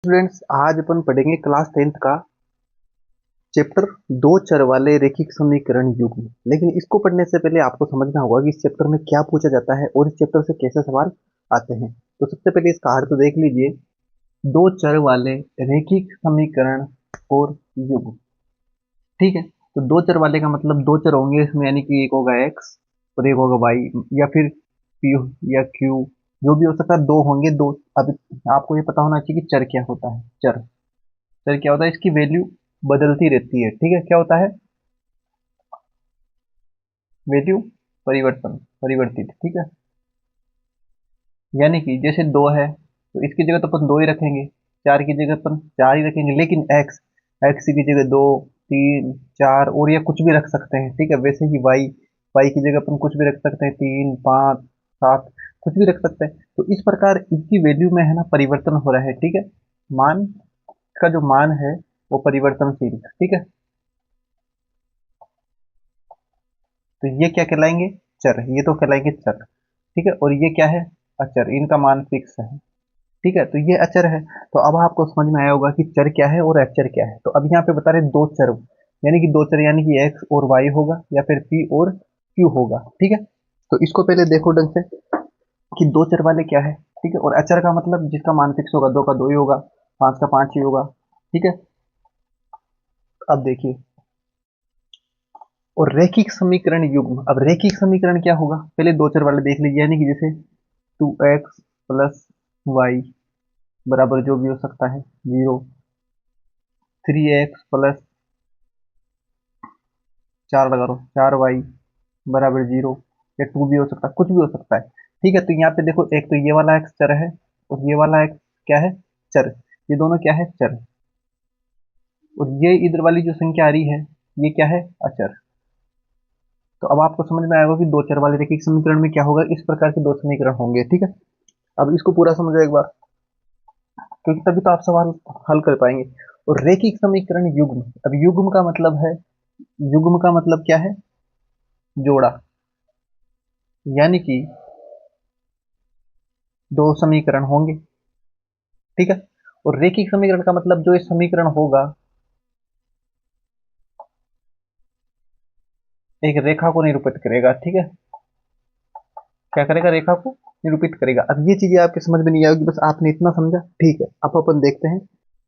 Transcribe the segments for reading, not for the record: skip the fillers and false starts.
Students, आज अपन पढ़ेंगे class 10th का चैप्टर दो चर वाले रैखिक समीकरण युग्म। लेकिन इसको पढ़ने से पहले आपको समझना होगा कि इस चैप्टर में क्या पूछा जाता है और इस चैप्टर से कैसे सवाल आते हैं। तो सबसे पहले इसका अर्थ देख लीजिए। दो चर वाले रैखिक समीकरण और युग्म। ठीक है, तो दो चर वाले का मतलब दो चर होंगे इसमें, यानी कि एक होगा एक्स और एक होगा वाई, या फिर पी या क्यू, जो भी हो सकता है। दो होंगे दो। अब आपको ये पता होना चाहिए कि चर क्या होता है। चर चर क्या होता है, इसकी वैल्यू बदलती रहती है। ठीक है, क्या होता है? वैल्यू परिवर्तन, परिवर्तित। ठीक है, यानी कि जैसे दो है तो इसकी जगह तो अपन दो ही रखेंगे, चार की जगह अपन चार ही रखेंगे। लेकिन एक्स, एक्स की जगह दो, तीन, चार और या कुछ भी रख सकते हैं। ठीक है, वैसे ही वाई, वाई की जगह अपन कुछ भी रख सकते हैं, तीन, पाँच, सात, कुछ भी रख सकते हैं। तो इस प्रकार इनकी वैल्यू में है ना परिवर्तन हो रहा है। ठीक है, मान का जो मान है वो परिवर्तनशील है। ठीक है, तो ये क्या कहलाएंगे? चर। ये तो कहलाएंगे चर। ठीक है, और ये क्या है? अचर। इनका मान फिक्स है। ठीक है, तो ये अचर है। तो अब आपको समझ में आया होगा कि चर क्या है और अचर क्या है। तो अब यहाँ पे बता रहे दो चर, यानी कि दो चर, यानी कि एक्स और वाई होगा या फिर पी और क्यू होगा। ठीक है, तो इसको पहले देखो ढंग से कि दो चर वाले क्या है। ठीक है, और अचर का मतलब जिसका मान फिक्स होगा, दो का दो ही होगा, पांच का पांच ही होगा। ठीक है, अब देखिए, और रैखिक समीकरण युग्म। अब रैखिक समीकरण क्या होगा, पहले दो चर वाले देख लीजिए, यानी कि जैसे टू एक्स प्लस वाई बराबर जो भी हो सकता है जीरो, थ्री एक्स प्लस, चार लगा लो, चार वाई बराबर जीरो, या टू भी हो सकता है, कुछ भी हो सकता है। ठीक है, तो यहाँ पे देखो, एक तो ये वाला एक्स चर है और ये वाला एक्स क्या है? चर। ये दोनों क्या है? चर। और ये इधर वाली जो संख्या आ रही है ये क्या है? अचर। तो अब आपको समझ में आएगा कि दो चर वाले रैखिक समीकरण में क्या होगा। इस प्रकार के दो समीकरण होंगे। ठीक है, अब इसको पूरा समझो एक बार, क्योंकि तभी तो आप सवाल हल कर पाएंगे। और रैखिक समीकरण युग्म। अब युग्म का मतलब है, युग्म का मतलब क्या है? जोड़ा। यानी कि दो समीकरण होंगे। ठीक है, और रैखिक समीकरण का मतलब जो ये समीकरण होगा एक रेखा को निरूपित करेगा। ठीक है, क्या करेगा? रेखा को निरूपित करेगा। अब ये चीजें आपके समझ में नहीं आएगी, बस आपने इतना समझा। ठीक है, अब अपन देखते हैं।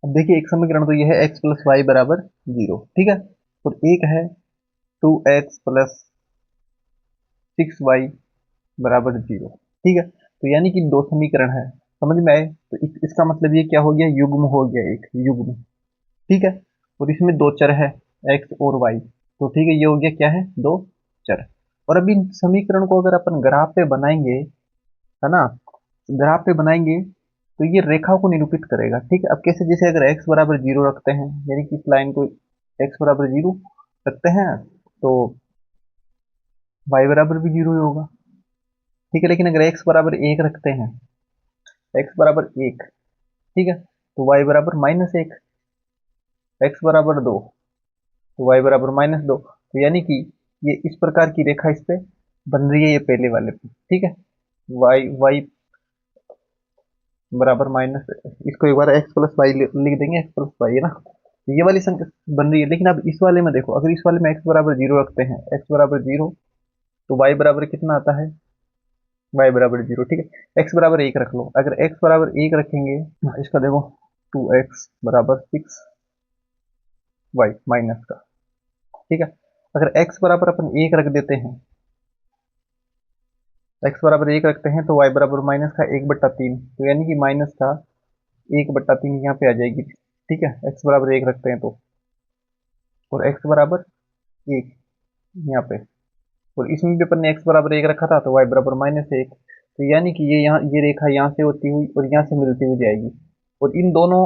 अब देखिए, एक समीकरण तो यह है एक्स प्लस वाई बराबर जीरो। ठीक है, और एक है two x plus six y बराबर जीरो। ठीक है, तो यानी कि दो समीकरण है। समझ में आए? तो इसका मतलब ये क्या हो गया? युग्म हो गया, एक युग्म। ठीक है, और इसमें दो चर है एक्स और वाई। तो ठीक है, ये हो गया क्या है? दो चर। और अभी इन समीकरण को अगर अपन ग्राफ पे बनाएंगे, है ना, ग्राफ पे बनाएंगे तो ये रेखा को निरूपित करेगा। ठीक है, अब कैसे? जैसे अगर x बराबर जीरो रखते हैं, यानी कि इस लाइन को x बराबर जीरो रखते हैं, तो y बराबर भी जीरो ही होगा। ठीक है, लेकिन अगर x बराबर एक रखते हैं, x बराबर एक, ठीक है, तो y बराबर माइनस एक, x बराबर दो तो y बराबर माइनस दो। तो यानी कि ये इस प्रकार की रेखा इस पे बन रही है, ये पहले वाले पे। ठीक है, y बराबर माइनस, इसको एक बार एक्स प्लस वाई लिख देंगे, एक्स प्लस वाई, है ना। तो ये वाली संख्या बन रही है। लेकिन अब इस वाले में देखो, अगर इस वाले में एक्स बराबर जीरो रखते हैं, एक्स बराबर जीरो, तो वाई बराबर कितना आता है? वाई बराबर जीरो। ठीक है, एक्स बराबर एक रख लो। अगर एक्स बराबर एक रखेंगे, इसका देखो, टू एक्स बराबर सिक्स वाई माइनस का। ठीक है, अगर एक्स बराबर अपन एक रख देते हैं, एक्स बराबर एक रखते हैं, तो वाई बराबर माइनस का एक बट्टा तीन, तो यानी कि माइनस का एक बट्टा तीन यहाँ पे आ जाएगी। ठीक है, एक्स बराबर एक रखते हैं तो, और एक्स बराबर एक यहाँ पे, और इसमें भी अपन ने एक्स बराबर एक रखा था, तो वाई बराबर माइनस एक। तो यानी कि ये यहाँ, ये रेखा यहाँ से होती हुई और यहाँ से मिलती हुई जाएगी, और इन दोनों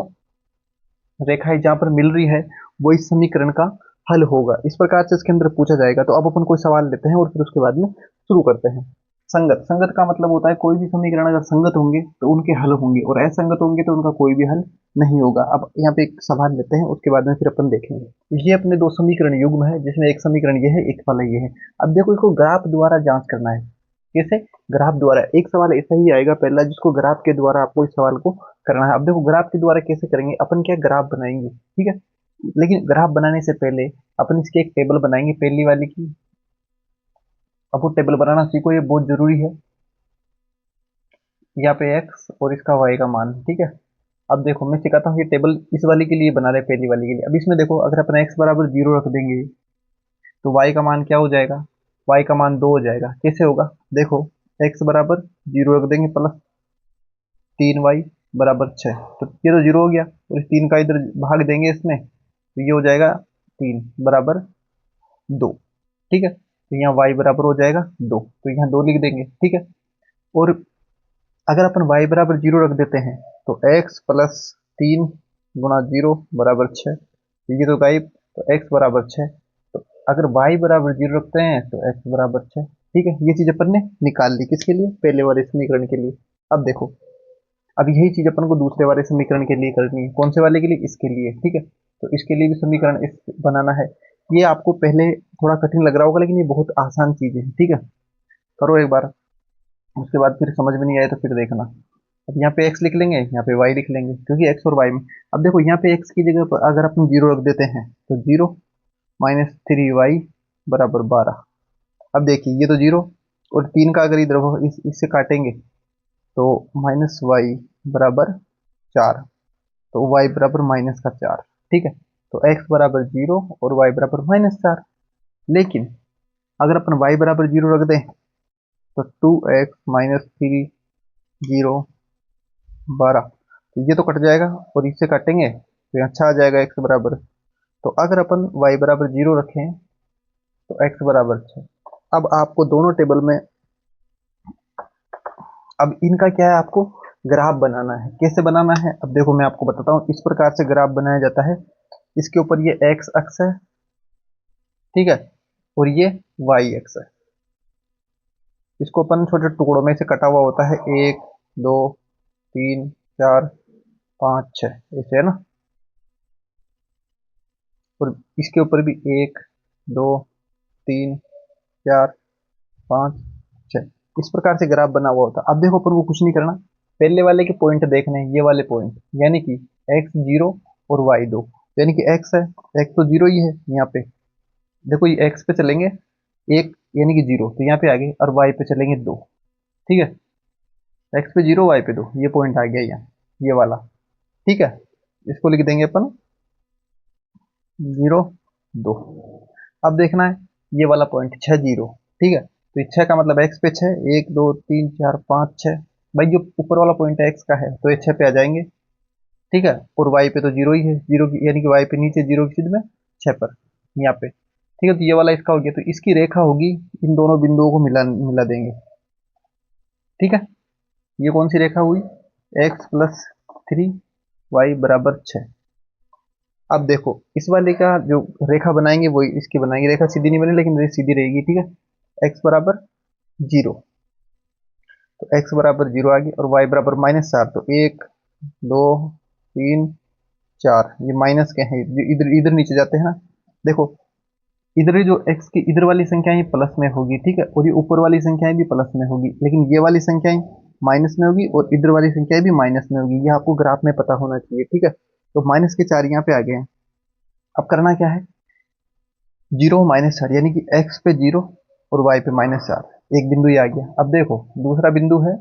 रेखाएं जहाँ पर मिल रही है वो इस समीकरण का हल होगा। इस प्रकार से इसके अंदर पूछा जाएगा। तो अब अपन कोई सवाल लेते हैं और फिर उसके बाद में शुरू करते हैं। संगत। संगत का मतलब होता है कोई भी समीकरण अगर संगत होंगे तो उनके हल होंगे, और असंगत होंगे तो उनका कोई भी हल नहीं होगा। अब यहाँ पे एक सवाल लेते हैं, उसके बाद में फिर अपन देखेंगे। तो ये अपने दो समीकरण युग्म है, जिसमें एक समीकरण ये है, एक वाला ये है। अब देखो, इसको ग्राफ द्वारा जांच करना है। कैसे? ग्राफ द्वारा। एक सवाल ऐसा ही आएगा पहला, जिसको ग्राफ के द्वारा आपको इस सवाल को करना है। अब देखो ग्राफ के द्वारा कैसे करेंगे, अपन क्या ग्राफ बनाएंगे, ठीक है। लेकिन ग्राफ बनाने से पहले अपन इसकी एक टेबल बनाएंगे पहली वाली की। अब वो टेबल बनाना सीखो, ये बहुत जरूरी है। यहाँ पे एक्स और इसका वाई का मान, ठीक है। अब देखो मैं सिखाता हूँ, ये टेबल इस वाली के लिए बना रहे पहली वाली के लिए। अब इसमें देखो अगर अपन एक्स बराबर 0 रख देंगे तो वाई का मान क्या हो जाएगा, वाई का मान 2 हो जाएगा। कैसे होगा, देखो एक्स बराबर 0 रख देंगे प्लस 3y बराबर 6, तो ये तो 0 हो गया, और इस 3 का इधर भाग देंगे इसमें, तो ये हो जाएगा 3 बराबर 2, ठीक है। तो यहाँ y बराबर हो जाएगा 2, तो यहाँ 2 लिख देंगे, ठीक है। और अगर अपन y बराबर 0 रख देते हैं तो x प्लस 3 गुणा 0 बराबर 6, ये तो गायब, तो x बराबर 6। तो अगर y बराबर 0 रखते हैं तो x बराबर 6, ठीक है। ये चीज अपन ने निकाल ली, किसके लिए, पहले वाले समीकरण के लिए। अब देखो अब यही चीज अपन को दूसरे वाले समीकरण के लिए करनी है। कौन से वाले के लिए, इसके लिए, ठीक है। तो इसके लिए भी समीकरण इस बनाना है। ये आपको पहले थोड़ा कठिन लग रहा होगा, लेकिन ये बहुत आसान चीज है, ठीक है। करो एक बार, उसके बाद फिर समझ में नहीं आए तो फिर देखना। अब यहाँ पे x लिख लेंगे, यहाँ पे y लिख लेंगे, क्योंकि x और y में, अब देखो यहाँ पे x की जगह पर अगर अपन 0 रख देते हैं तो 0 माइनस 3y बराबर 12। अब देखिए ये तो 0 और 3 का अगर इधर इससे काटेंगे तो माइनस वाई बराबर 4, तो y बराबर माइनस का 4, ठीक है। तो x बराबर 0 और y बराबर -4। लेकिन अगर अपन y बराबर 0 रख दें तो 2x माइनस 3 0 12, तो ये तो कट जाएगा और इससे काटेंगे तो यहाँ अच्छा आ जाएगा x बराबर। तो अगर अपन y बराबर 0 रखें तो x बराबर 6। अब आपको दोनों टेबल में, अब इनका क्या है, आपको ग्राफ बनाना है। कैसे बनाना है, अब देखो मैं आपको बताता हूँ। इस प्रकार से ग्राफ बनाया जाता है, इसके ऊपर ये x अक्ष है, ठीक है, और ये y अक्ष है। इसको अपन छोटे टुकड़ों में से कटा हुआ होता है, 1 2 3 4 5 6, ऐसे है ना। और इसके ऊपर भी 1 2 3 4 5 6, इस प्रकार से ग्राफ बना हुआ होता है। अब देखो अपन को कुछ नहीं करना, पहले वाले के पॉइंट देखने हैं, ये वाले पॉइंट, यानी कि x 0 और y 2, यानी कि x है, x तो 0 ही है यहाँ पे। देखो ये x पे चलेंगे 1 यानी कि 0, तो यहाँ पे आ गए, और y पे चलेंगे 2, ठीक है। x पे 0 y पे 2, ये पॉइंट आ गया यहाँ, ये वाला, ठीक है। इसको लिख देंगे अपन 0 2। अब देखना है ये वाला पॉइंट 6 0, ठीक है। तो ये 6 का मतलब x पे 6, 1 2 3 4 5 6, भाई जो ऊपर वाला पॉइंट है x का है, तो ये 6 पे आ जाएंगे, ठीक है। और y पे तो 0 ही है, 0 यानी कि y पे नीचे 0 की सीध में 6 पर यहाँ पे, ठीक है। तो ये वाला इसका हो गया, तो इसकी रेखा होगी, इन दोनों बिंदुओं को मिला मिला देंगे, ठीक है। ये कौन सी रेखा हुई, x प्लस 3y बराबर 6। अब देखो इस वाले का जो रेखा बनाएंगे वही इसकी बनाएंगे, रेखा सीधी नहीं बनी लेकिन रेखा सीधी रहेगी, ठीक है। x बराबर 0, तो x बराबर 0 आ गई, और y बराबर -4, तो 1 2 3 4, ये माइनस के हैं, इधर इधर नीचे जाते हैं ना। देखो इधर जो x की इधर वाली संख्याएं प्लस में होगी, ठीक है, और ये ऊपर वाली संख्याएं भी प्लस में होगी, लेकिन ये वाली संख्याएं माइनस में होगी और इधर वाली संख्याएं भी माइनस में होगी, ये आपको ग्राफ में पता होना चाहिए, ठीक है। तो माइनस के 4 यहाँ पे आ गए हैं। अब करना क्या है, 0 -4, यानी कि x पे 0 और y पे -4, एक बिंदु ये आ गया। अब देखो दूसरा बिंदु है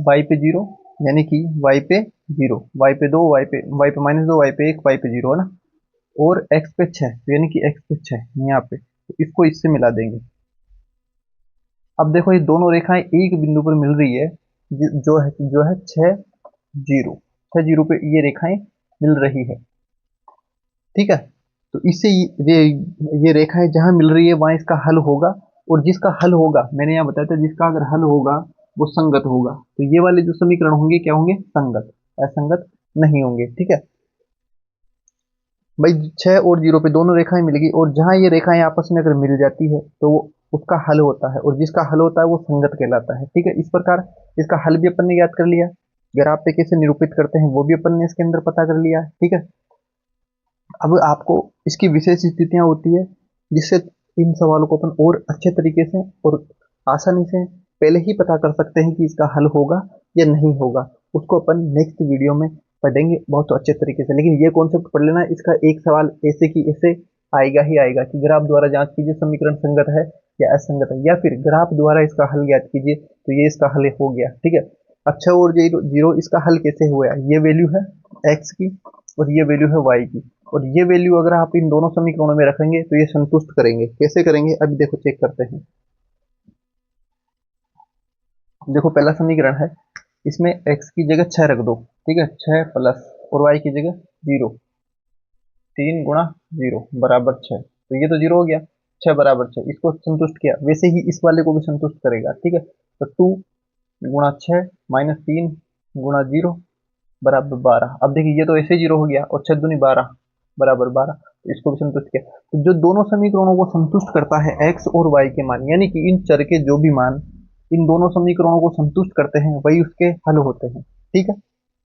y पे 0, यानी कि y पे 0, y पे 2, y पे -2, y पे 1, y पे 0 है ना, और x पे 6, यानी कि x पे 6 यहाँ पे, तो इसको इससे मिला देंगे। अब देखो ये दोनों रेखाएं एक बिंदु पर मिल रही है, जो है 6 0, 6 0 पे ये रेखाएं मिल रही है, ठीक है। तो इससे ये रेखाएं जहां मिल रही है वहां इसका हल होगा, और जिसका हल होगा, मैंने यहाँ बताया था, जिसका अगर हल होगा वो संगत होगा। तो ये वाले जो समीकरण होंगे क्या होंगे, संगत, असंगत नहीं होंगे, ठीक है। भाई 6 और 0 पे दोनों रेखाएं मिल गई, और जहां ये रेखाएं आपस में अगर मिल जाती है तो वो उसका हल होता है, और जिसका हल होता है वो संगत कहलाता है, ठीक है। इस प्रकार इसका हल भी अपन ने याद कर लिया, ग्राफ पे कैसे निरूपित करते हैं वो भी अपन ने इसके अंदर पता कर लिया, ठीक है। अब आपको इसकी विशेष स्थितियां होती है, जिससे इन सवालों को अपन और अच्छे तरीके से और आसानी से पहले ही पता कर सकते हैं कि इसका हल होगा या नहीं होगा। उसको अपन नेक्स्ट वीडियो में पढ़ेंगे बहुत अच्छे तरीके से। लेकिन ये कॉन्सेप्ट पढ़ लेना, इसका एक सवाल ऐसे की ऐसे आएगा ही आएगा कि ग्राफ द्वारा जांच कीजिए समीकरण संगत है या असंगत है, या फिर ग्राफ द्वारा इसका हल ज्ञात कीजिए, तो ये इसका हल हो गया। ठीक है, अच्छा और जीरो जीरो इसका हल कैसे हुआ? ये वैल्यू है एक्स की और ये वैल्यू है वाई की, और ये वैल्यू अगर आप इन दोनों समीकरणों में रखेंगे तो ये संतुष्ट करेंगे। कैसे करेंगे अभी देखो, चेक करते हैं। देखो पहला समीकरण है, इसमें x की जगह 6 रख दो, ठीक है, 6 प्लस और y की जगह 0, 3 गुणा 0 बराबर 6, तो ये तो 0 हो गया, 6 बराबर 6 इसको संतुष्ट किया, वैसे ही इस वाले को भी संतुष्ट करेगा। ठीक है, तो 2 गुणा 6 माइनस 3 गुणा 0 बराबर 12। अब देखिए ये तो ऐसे 0 हो गया, और 6 दूनी 12 बराबर 12, तो इसको भी संतुष्ट किया। तो जो दोनों समीकरणों को संतुष्ट करता है x और y के मान, यानी कि इन चर के जो भी मान इन दोनों समीकरणों को संतुष्ट करते हैं वही उसके हल होते हैं। ठीक है,